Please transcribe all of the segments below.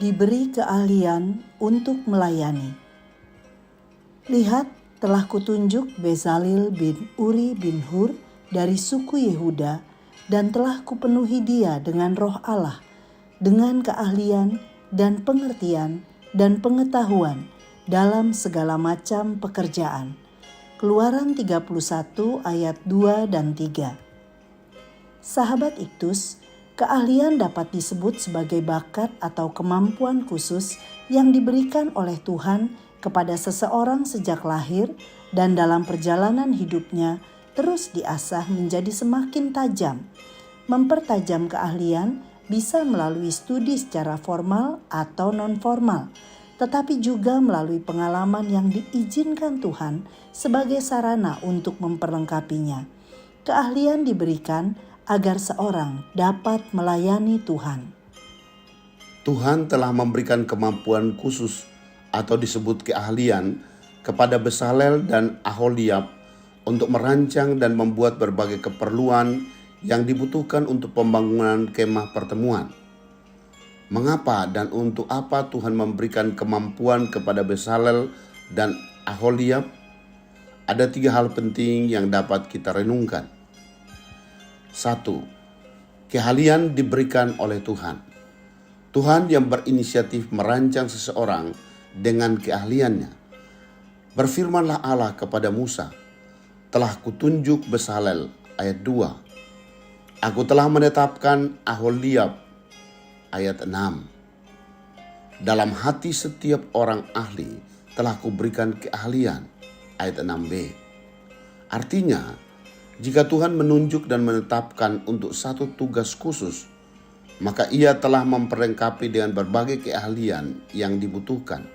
diberi keahlian untuk melayani. Lihat, telah kutunjuk Bezalel bin Uri bin Hur dari suku Yehuda, dan telah kupenuhi dia dengan roh Allah, dengan keahlian dan pengertian dan pengetahuan dalam segala macam pekerjaan. Keluaran 31 ayat 2 dan 3. Sahabat Iktus, keahlian dapat disebut sebagai bakat atau kemampuan khusus yang diberikan oleh Tuhan kepada seseorang sejak lahir dan dalam perjalanan hidupnya terus diasah menjadi semakin tajam. Mempertajam keahlian bisa melalui studi secara formal atau non-formal, tetapi juga melalui pengalaman yang diizinkan Tuhan sebagai sarana untuk memperlengkapinya. Keahlian diberikan agar seorang dapat melayani Tuhan. Tuhan telah memberikan kemampuan khusus atau disebut keahlian kepada Bezalel dan Aholiab untuk merancang dan membuat berbagai keperluan yang dibutuhkan untuk pembangunan kemah pertemuan. Mengapa dan untuk apa Tuhan memberikan kemampuan kepada Bezalel dan Aholiab? Ada 3 hal penting yang dapat kita renungkan. 1. Keahlian diberikan oleh Tuhan. Tuhan yang berinisiatif merancang seseorang dengan keahliannya. Berfirmanlah Allah kepada Musa, telah kutunjuk Bezalel, ayat 2. Aku telah menetapkan Aholiab, ayat 6. Dalam hati setiap orang ahli telah kuberikan keahlian, ayat 6b. Artinya, jika Tuhan menunjuk dan menetapkan untuk satu tugas khusus, maka Ia telah memperlengkapi dengan berbagai keahlian yang dibutuhkan.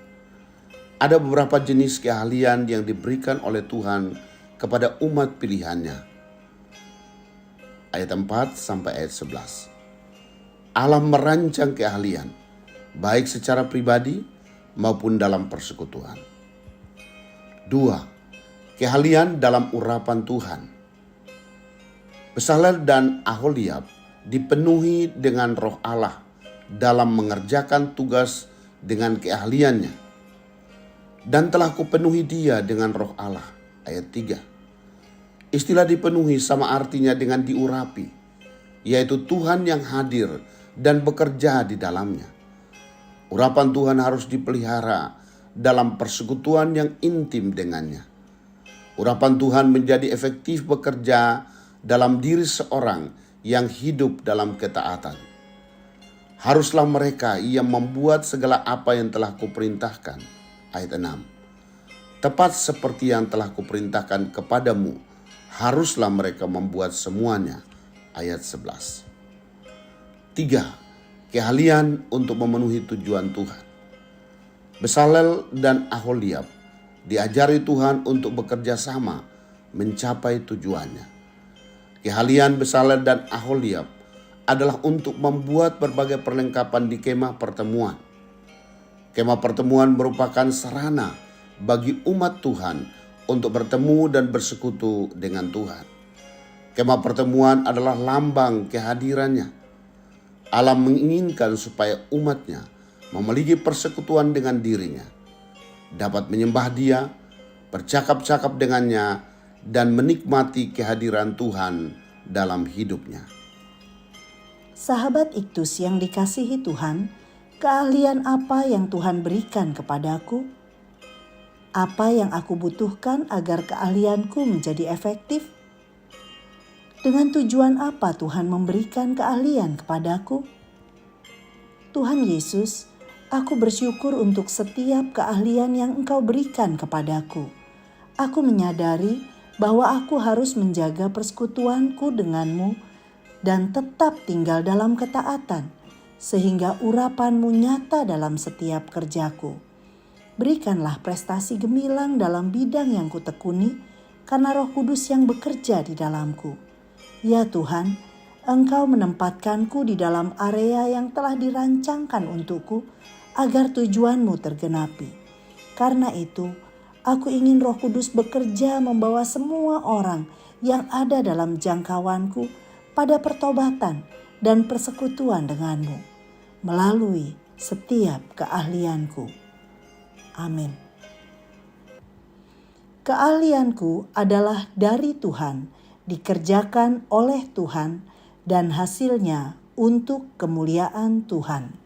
Ada beberapa jenis keahlian yang diberikan oleh Tuhan kepada umat pilihannya. Ayat 4 sampai ayat 11. Allah merancang keahlian, baik secara pribadi maupun dalam persekutuan. 2. Keahlian dalam urapan Tuhan. Bezalel dan Aholiab dipenuhi dengan roh Allah dalam mengerjakan tugas dengan keahliannya. Dan telah kupenuhi dia dengan roh Allah, ayat 3. Istilah dipenuhi sama artinya dengan diurapi, yaitu Tuhan yang hadir dan bekerja di dalamnya. Urapan Tuhan harus dipelihara dalam persekutuan yang intim dengannya. Urapan Tuhan menjadi efektif bekerja dalam diri seorang yang hidup dalam ketaatan. Haruslah mereka yang membuat segala apa yang telah kuperintahkan. Ayat 6. Tepat seperti yang telah kuperintahkan kepadamu, haruslah mereka membuat semuanya. Ayat 11. 3. Keahlian untuk memenuhi tujuan Tuhan. Bezalel dan Aholiab diajari Tuhan untuk bekerja sama mencapai tujuannya. Keahlian Bezalel dan Aholiab adalah untuk membuat berbagai perlengkapan di kemah pertemuan. Kemah pertemuan merupakan sarana bagi umat Tuhan untuk bertemu dan bersekutu dengan Tuhan. Kemah pertemuan adalah lambang kehadirannya. Allah menginginkan supaya umatnya memiliki persekutuan dengan dirinya, dapat menyembah Dia, bercakap-cakap dengannya, dan menikmati kehadiran Tuhan dalam hidupnya. Sahabat Iktus yang dikasihi Tuhan, keahlian apa yang Tuhan berikan kepadaku? Apa yang aku butuhkan agar keahlianku menjadi efektif? Dengan tujuan apa Tuhan memberikan keahlian kepadaku? Tuhan Yesus, aku bersyukur untuk setiap keahlian yang Engkau berikan kepadaku. Aku menyadari bahwa aku harus menjaga persekutuanku denganmu dan tetap tinggal dalam ketaatan, sehingga urapan-Mu nyata dalam setiap kerjaku. Berikanlah prestasi gemilang dalam bidang yang kutekuni, karena Roh Kudus yang bekerja di dalamku. Ya Tuhan, Engkau menempatkanku di dalam area yang telah dirancangkan untukku, agar tujuan-Mu tergenapi. Karena itu, aku ingin Roh Kudus bekerja membawa semua orang yang ada dalam jangkauanku pada pertobatan dan persekutuan denganmu, melalui setiap keahlianku. Amin. Keahlianku adalah dari Tuhan, dikerjakan oleh Tuhan, dan hasilnya untuk kemuliaan Tuhan.